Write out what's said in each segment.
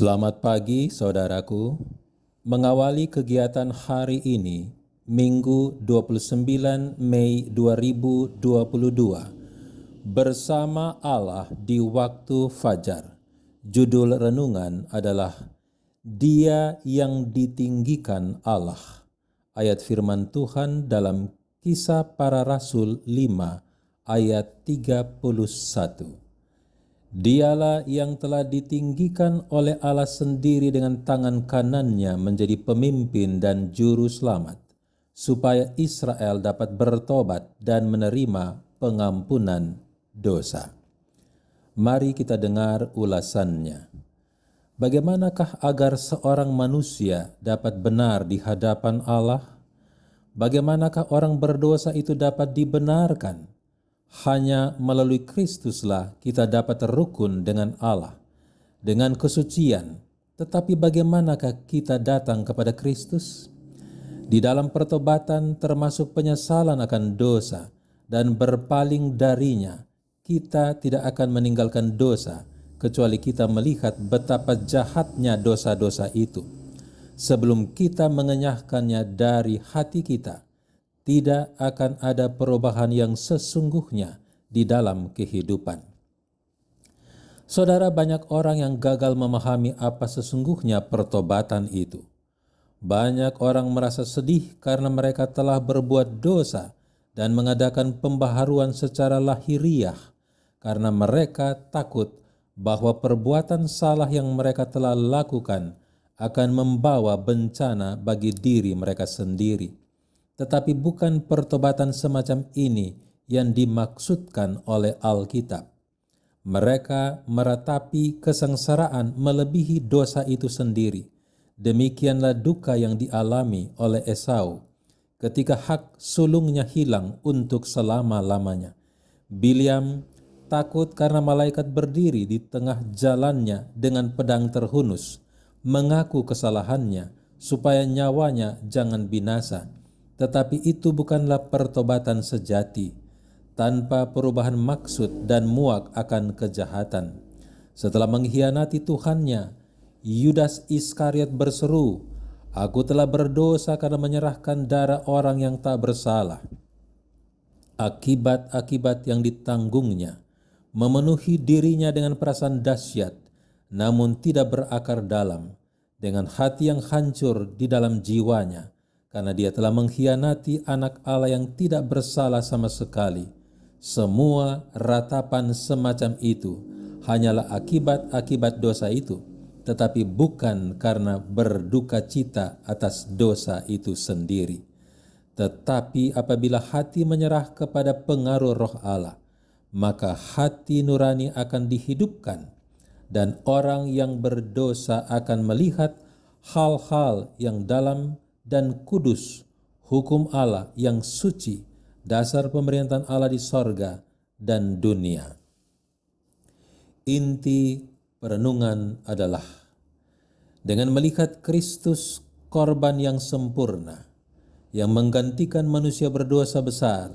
Selamat pagi saudaraku. Mengawali kegiatan hari ini, Minggu 29 Mei 2022, bersama Allah di waktu fajar. Judul renungan adalah Dia yang ditinggikan Allah. Ayat firman Tuhan dalam Kisah Para Rasul 5 ayat 31. Dialah yang telah ditinggikan oleh Allah sendiri dengan tangan kanannya menjadi pemimpin dan juru selamat, supaya Israel dapat bertobat dan menerima pengampunan dosa. Mari kita dengar ulasannya. Bagaimanakah agar seorang manusia dapat benar di hadapan Allah? Bagaimanakah orang berdosa itu dapat dibenarkan? Hanya melalui Kristuslah kita dapat terrukun dengan Allah, dengan kesucian. Tetapi bagaimanakah kita datang kepada Kristus? Di dalam pertobatan termasuk penyesalan akan dosa dan berpaling darinya, kita tidak akan meninggalkan dosa kecuali kita melihat betapa jahatnya dosa-dosa itu. Sebelum kita mengenyahkannya dari hati kita, tidak akan ada perubahan yang sesungguhnya di dalam kehidupan. Saudara, banyak orang yang gagal memahami apa sesungguhnya pertobatan itu. Banyak orang merasa sedih karena mereka telah berbuat dosa dan mengadakan pembaharuan secara lahiriah karena mereka takut bahwa perbuatan salah yang mereka telah lakukan akan membawa bencana bagi diri mereka sendiri. Tetapi bukan pertobatan semacam ini yang dimaksudkan oleh Alkitab. Mereka meratapi kesengsaraan melebihi dosa itu sendiri. Demikianlah duka yang dialami oleh Esau ketika hak sulungnya hilang untuk selama-lamanya. Bileam takut karena malaikat berdiri di tengah jalannya dengan pedang terhunus, mengaku kesalahannya supaya nyawanya jangan binasa. Tetapi itu bukanlah pertobatan sejati, tanpa perubahan maksud dan muak akan kejahatan. Setelah mengkhianati Tuhannya, Yudas Iskariot berseru, "Aku telah berdosa karena menyerahkan darah orang yang tak bersalah." Akibat-akibat yang ditanggungnya memenuhi dirinya dengan perasaan dahsyat, namun tidak berakar dalam, dengan hati yang hancur di dalam jiwanya, karena dia telah mengkhianati anak Allah yang tidak bersalah sama sekali. Semua ratapan semacam itu hanyalah akibat-akibat dosa itu, tetapi bukan karena berduka cita atas dosa itu sendiri. Tetapi apabila hati menyerah kepada pengaruh roh Allah, maka hati nurani akan dihidupkan, dan orang yang berdosa akan melihat hal-hal yang dalam dan kudus, hukum Allah yang suci, dasar pemerintahan Allah di sorga dan dunia. Inti perenungan adalah dengan melihat Kristus korban yang sempurna, yang menggantikan manusia berdosa besar,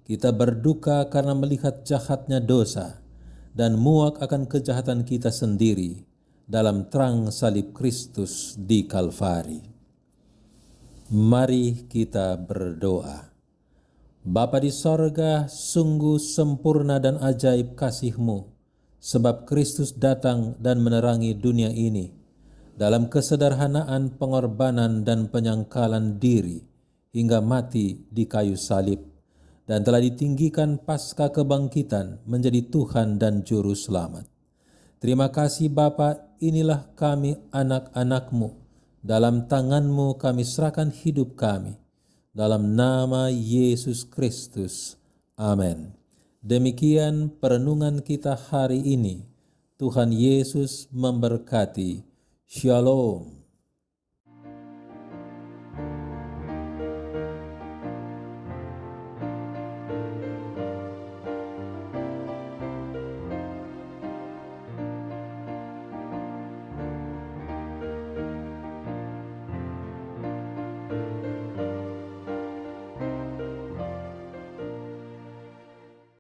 kita berduka karena melihat jahatnya dosa dan muak akan kejahatan kita sendiri dalam terang salib Kristus di Kalvari. Mari kita berdoa. Bapa di sorga, sungguh sempurna dan ajaib kasih-Mu, sebab Kristus datang dan menerangi dunia ini dalam kesederhanaan pengorbanan dan penyangkalan diri hingga mati di kayu salib, dan telah ditinggikan pasca kebangkitan menjadi Tuhan dan Juru Selamat. Terima kasih Bapa, inilah kami anak-anak-Mu. Dalam tangan-Mu kami serahkan hidup kami. Dalam nama Yesus Kristus. Amin. Demikian perenungan kita hari ini. Tuhan Yesus memberkati. Shalom.